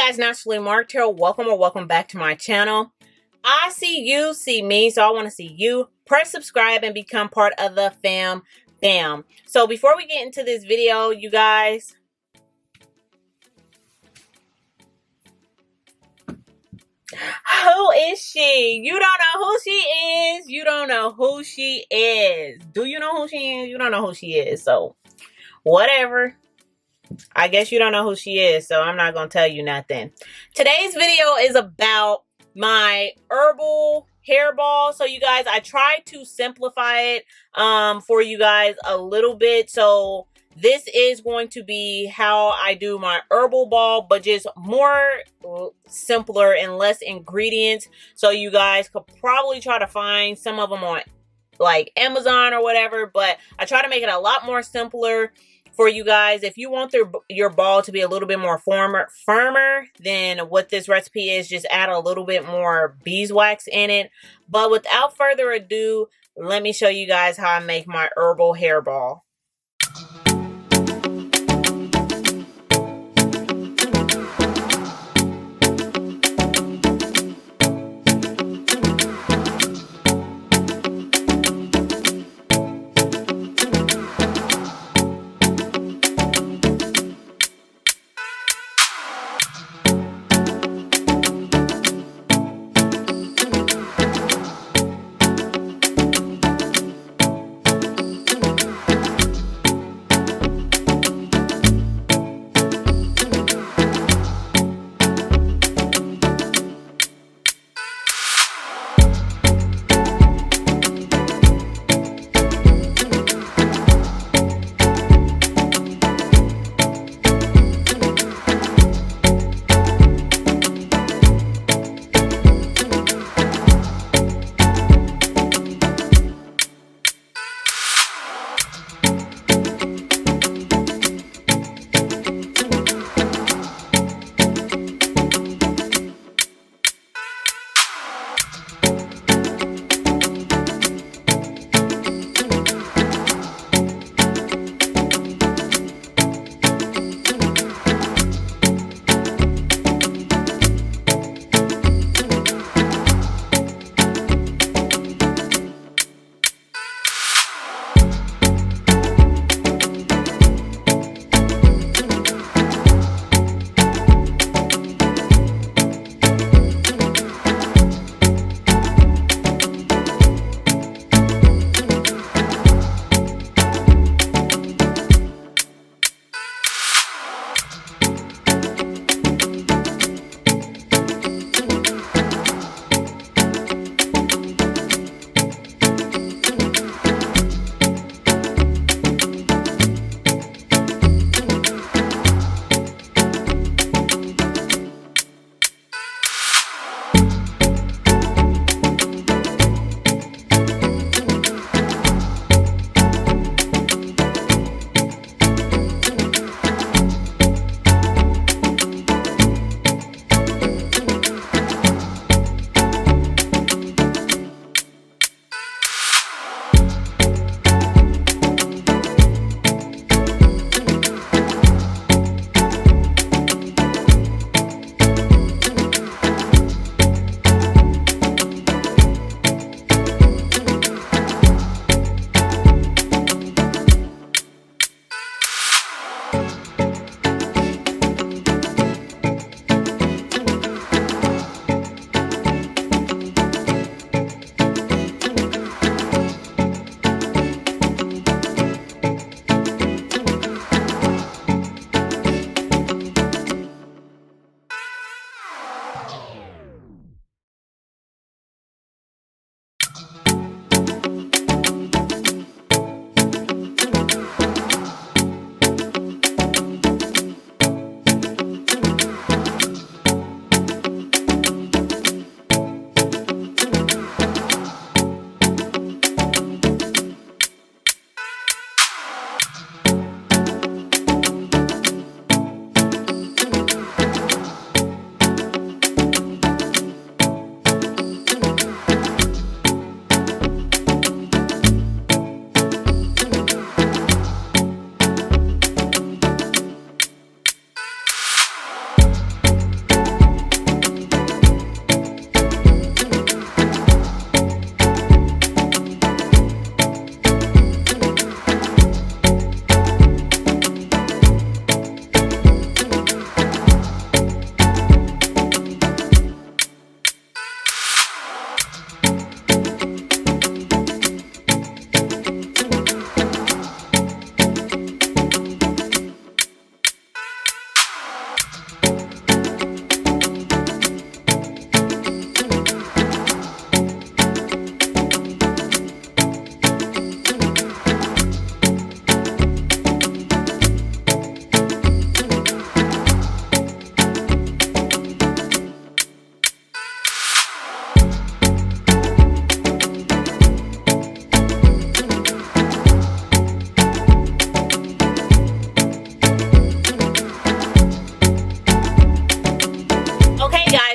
guys, Naturally Marked here. Welcome or welcome back to my channel. I see you, see me, so I want to see you. Press subscribe and become part of the fam. So before we get into this video, you guys, who is she? You don't know who she is. You don't know who she is. Do you know who she is? You don't know who she is. So whatever. I guess you don't know who she is, so I'm not going to tell you nothing. Today's video is about my herbal hairball. So you guys, I tried to simplify it for you guys a little bit. So this is going to be how I do my herbal ball, but just more simpler and less ingredients. So you guys could probably try to find some of them on like Amazon or whatever, but I try to make it a lot more simpler for you guys. If you want your ball to be a little bit more firmer than what this recipe is, just add a little bit more beeswax in it. But without further ado, let me show you guys how I make my herbal hairball.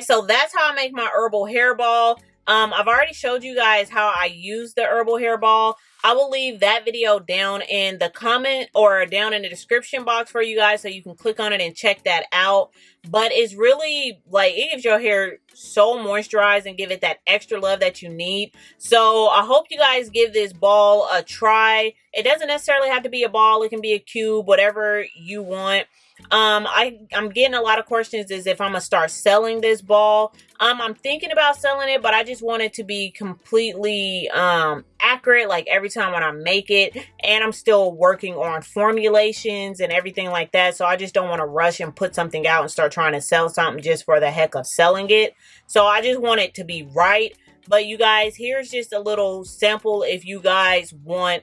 so that's how I make my herbal hairball. I've already showed you guys how I use the herbal hairball. I will leave that video down in the comment or down in the description box for you guys so you can click on it and check that out. But it's really like, it gives your hair so moisturized and give it that extra love that you need. So I hope you guys give this ball a try. It doesn't necessarily have to be a ball. It can be a cube, whatever you want. I'm getting a lot of questions is if I'm gonna start selling this ball. I'm thinking about selling it, but I just want it to be completely accurate, like every time when I make it. And I'm still working on formulations and everything like that, so I just don't want to rush and put something out and start trying to sell something just for the heck of selling it. So I just want it to be right. But you guys, here's just a little sample if you guys want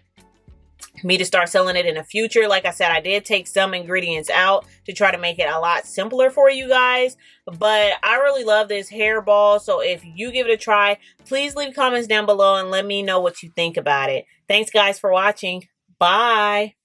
me to start selling it in the future. Like I said, I did take some ingredients out to try to make it a lot simpler for you guys, but I really love this hairball. So if you give it a try, please leave comments down below and let me know what you think about it. Thanks guys for watching. Bye.